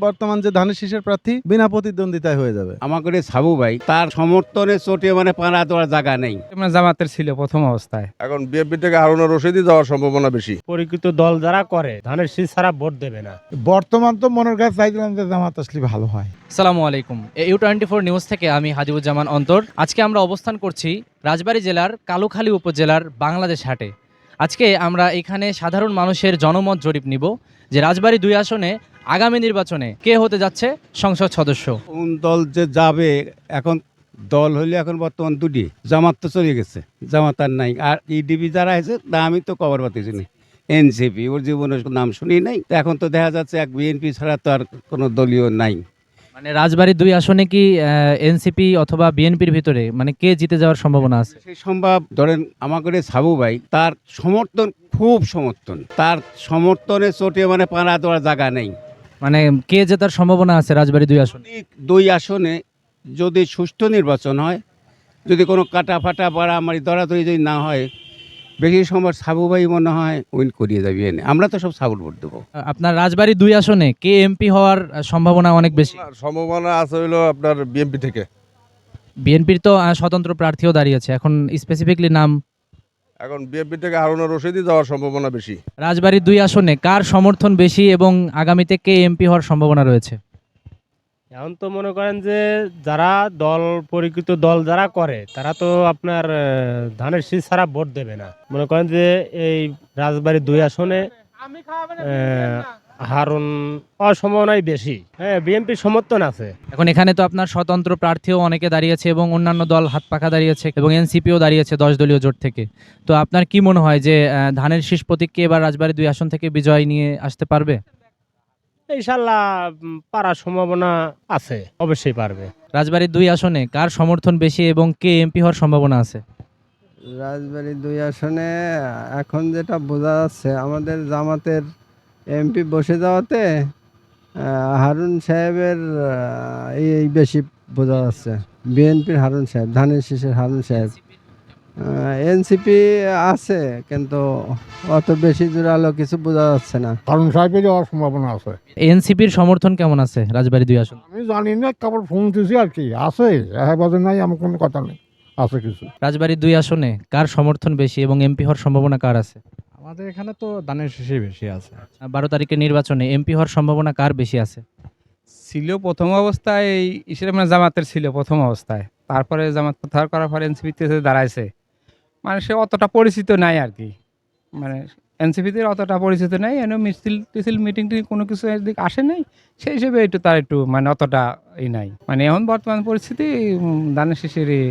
বর্তমান যে ধানের শীষের প্রার্থী বিনা প্রতিদ্বন্দ্বিতায় হয়ে যাবে। আমাদের সাবু ভাই তার সমর্থনে চোটে পাড়া দেওয়ার জায়গা নেই। জামাতের ছিল প্রথম অবস্থায়। এখন বিএনপি থেকে হারুন রশিদই যাওয়ার সম্ভাবনা বেশি। পরিচিত দল যারা করে ধানের শীষ ছাড়া ভোট দেবে না। বর্তমান তো মনের কাছে চাইছিলাম যে জামাত আসলে ভালো হয়। আসসালামু আলাইকুম। EU24 নিউজ থেকে আমি হাজিবুজ্জামান অন্তর। আজকে আমরা অবস্থান করছি রাজবাড়ী জেলার কালুখালী উপজেলার বাংলাদেশ হাটে। আজকে আমরা এখানে সাধারণ মানুষের জনমত জরিপ নিব যে রাজবাড়ী 2 আসনে আগামী নির্বাচনে কে হতে যাচ্ছে সংসদ সদস্য। কোন দল যে যাবে এখন দল হইলে এখন বর্তমান দুটি, জামাত তো চলে গেছে, জামাত আর নাই। আর ইডিপি যারা আছে তা আমি তো খবর পাচ্ছি না। এনসিপি ওর জীবনে নাম শুনি নাই। এখন তো দেখা যাচ্ছে এক বিএনপি ছাড়া তো আর কোনো দলীয় নাই। মানে রাজবাড়ী 2 আসনে কি এনসিপি অথবা বিএনপির ভিতরে মানে কে জিতে যাওয়ার সম্ভাবনা আছে? সেই সম্ভব ধরেন আমাদের সাবু ভাই তার সমর্থন খুব সমর্থন, তার সমর্থনে চোটে পাড়া দেওয়ার জায়গা নেই। মানে কে জেতার সম্ভাবনা আছে রাজবাড়ী 2 আসনে? 2 আসনে যদি সুষ্ঠু নির্বাচন হয়, যদি কোনো কাটা ফাটা মারামারি দরাদরি যদি না হয়, বেশি সময় সাবু ভাই মনে হয় উইন করিয়ে যাবে। আমরা তো সব সাবুর ভোট দেবো। আপনার রাজবাড়ী 2 আসনে কে এমপি হওয়ার সম্ভাবনা অনেক বেশি? সম্ভাবনা আছে হইলো আপনার বিএনপি থেকে। বিএনপির তো স্বতন্ত্র প্রার্থীও দাঁড়িয়েছে, এখন স্পেসিফিকলি নাম। এখন বিএনপি থেকে হারুন রশিদই যাওয়ার সম্ভাবনা বেশি। রাজবাড়ী 2 আসনে কার সমর্থন বেশি এবং আগামীতে কে এমপি হওয়ার সম্ভাবনা রয়েছে? এখন তো মনে করেন যে যারা পরিচিত দল যারা করে তারা তো আপনার ধানের শীষ ছাড়া ভোট দেবে না। মনে করেন যে এই রাজবাড়ী 2 আসনে হারুন হওয়ার সম্ভাবনাই বেশি। হ্যাঁ, বিএনপির সমর্থন আছে। এখন এখানে তো আপনার স্বতন্ত্র প্রার্থীও অনেকে দাঁড়িয়েছে এবং অন্যান্য দল হাত পাখা দাঁড়িয়েছে এবং এনসিপিও দাঁড়িয়েছে 10 দলীয় জোট থেকে। তো আপনার কি মনে হয় যে ধানের শীষ প্রতীককে এবার রাজবাড়ী 2 আসন থেকে বিজয় নিয়ে আসতে পারবে? ইনশাল্লাহ পারার সম্ভাবনা আছে, অবশ্যই পারবে। রাজবাড়ী 2 আসনে কার সমর্থন বেশি এবং কে এমপি হওয়ার সম্ভাবনা আছে? রাজবাড়ী 2 আসনে এখন যেটা বোঝা যাচ্ছে, আমাদের জামাতের এমপি বসে যাওয়াতে হারুন সাহেবের এই বেশি বোঝা যাচ্ছে। বিএনপির হারুন সাহেব, ধানের শীষের হারুন সাহেব। এনসিপি আছে কিন্তু অত বেশি জোরালো কিছু বোঝা যাচ্ছে না। হারুন সাহেবের যাওয়ার সম্ভাবনা আছে। এনসিপির সমর্থন কেমন আছে রাজবাড়ী 2 আসন? আমি জানি না, কেবল ফোন দিয়েছি আর কি। আছে বাজে নাই, আমার কোনো কথা নেই, আছে কিছু। রাজবাড়ী 2 আসনে কার সমর্থন বেশি এবং এমপি হওয়ার সম্ভাবনা কার আছে? আমাদের এখানে তো ধানের শীষই বেশি আছে। 12 তারিখের নির্বাচনে এমপি হওয়ার সম্ভাবনা কার বেশি আছে? ছিল প্রথম অবস্থায় জামাতের ছিল প্রথম অবস্থায়, তারপরে জামাত প্রত্যাহার করার পরে এনসিপিতে দাঁড়াইছে। মানে সে অতটা পরিচিত নাই আর কি, মানে এনসিপিতে অতটা পরিচিত নাই। মিছিল মিটিং কোনো কিছু এদিক আসে নাই, সেই হিসেবে তার একটু মানে অতটা নাই। মানে এখন বর্তমান পরিস্থিতি ধানের শীষেরই।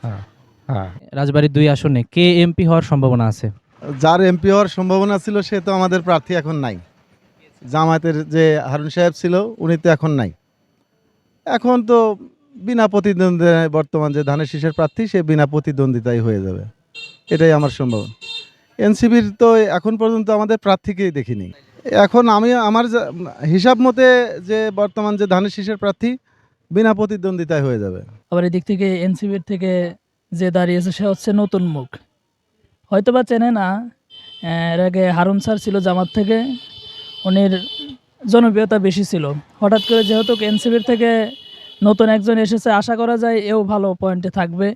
হ্যাঁ হ্যাঁ। রাজবাড়ী 2 আসনে কে এমপি হওয়ার সম্ভাবনা আছে? যার এমপি হওয়ার সম্ভাবনা ছিল সে তো আমাদের প্রার্থী এখন নাই। জামায়াতের যে হারুন সাহেব ছিল উনি তো এখন নাই। এখন তো বিনা প্রতিদ্বন্দ্বিতায় বর্তমান যে ধানের শীষের প্রার্থী সে বিনা প্রতিদ্বন্দ্বিতায় হয়ে যাবে, এটাই আমার সম্ভাবনা। এনসিপির তো এখন পর্যন্ত আমাদের প্রার্থীকেই দেখিনি। এখন আমি আমার হিসাব মতে যে বর্তমান যে ধানের শীষের প্রার্থী বিনা প্রতিদ্বন্দ্বিতায় হয়ে যাবে। আবার এদিক থেকে এনসিপির থেকে যে দাঁড়িয়েছে সে হচ্ছে নতুন মুখ, হয়তোবা চেনে না। এর আগে হারুন স্যার ছিল জামাত থেকে, উনির জনপ্রিয়তা বেশি ছিল। হঠাৎ করে যেহেতু এনসিপির থেকে নতুন একজন এসেছে, আশা করা যায় এও ভালো পয়েন্টে থাকবে,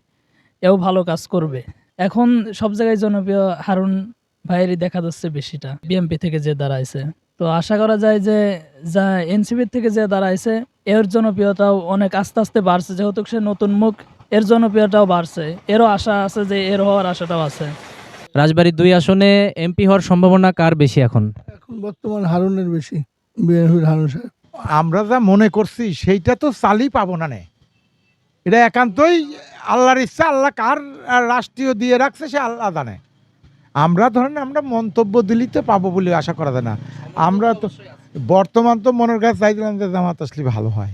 এও ভালো কাজ করবে। এখন সব জায়গায় জনপ্রিয় হারুন ভাইয়েরই দেখা যাচ্ছে বেশিটা, বিএমপি থেকে যে দাঁড়াইছে। তো আশা করা যায় যে যা এনসিপির থেকে যে দাঁড়াইছে এর জনপ্রিয়তাও অনেক আস্তে আস্তে বাড়ছে, যেহেতু সে নতুন মুখ, এর জনপ্রিয়তাও বাড়ছে। এরও আশা আছে যে এর হওয়ার আশাটাও আছে। রাজবাড়ী 2 আসনে এমপি হওয়ার সম্ভাবনা কার বেশি এখন? এখন বর্তমান হারুনের বেশি, বিএনপির হারুন সাহেব। আমরা যা মনে করছি সেইটা তো চালই পাবো না। এটা একান্তই আল্লাহর ইচ্ছা, আল্লাহ কার রাষ্ট্রীয় দিয়ে রাখছে সে আল্লাহ জানে। আমরা ধরেন আমরা মন্তব্য দিলেই তো পাবো বলে আশা করা যায় না। আমরা তো বর্তমান তো মনের কাছে চাইছিলাম যে জামাত আসলে ভালো হয়,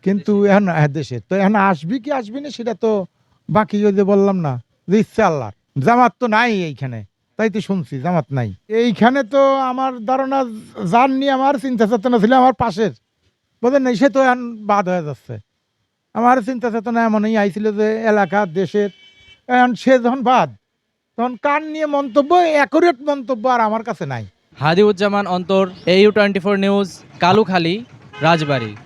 কিন্তু এখন দেশে তো এখন আসবি কি আসবি না সেটা তো বাকি যে বললাম না যে ইচ্ছা আল্লাহর। জামাত তো নাই এইখানে, তাই তো শুনছি জামাত নাই এইখানে। তো আমার ধারণা যার নিয়ে আমার চিন্তা চেতনা ছিল আমার পাশের, বোঝেন না, সে তো এখন বাদ হয়ে যাচ্ছে। আমার চিন্তা চেতনা এমনই আইছিল যে এলাকা দেশের, এখন সে যখন বাদ, তখন কার নিয়ে মন্তব্য, অ্যাকুরেট মন্তব্য আর আমার কাছে নাই। হাদিউজ্জামান অন্তর, EU24 নিউজ, কালুখালী, রাজবাড়ী।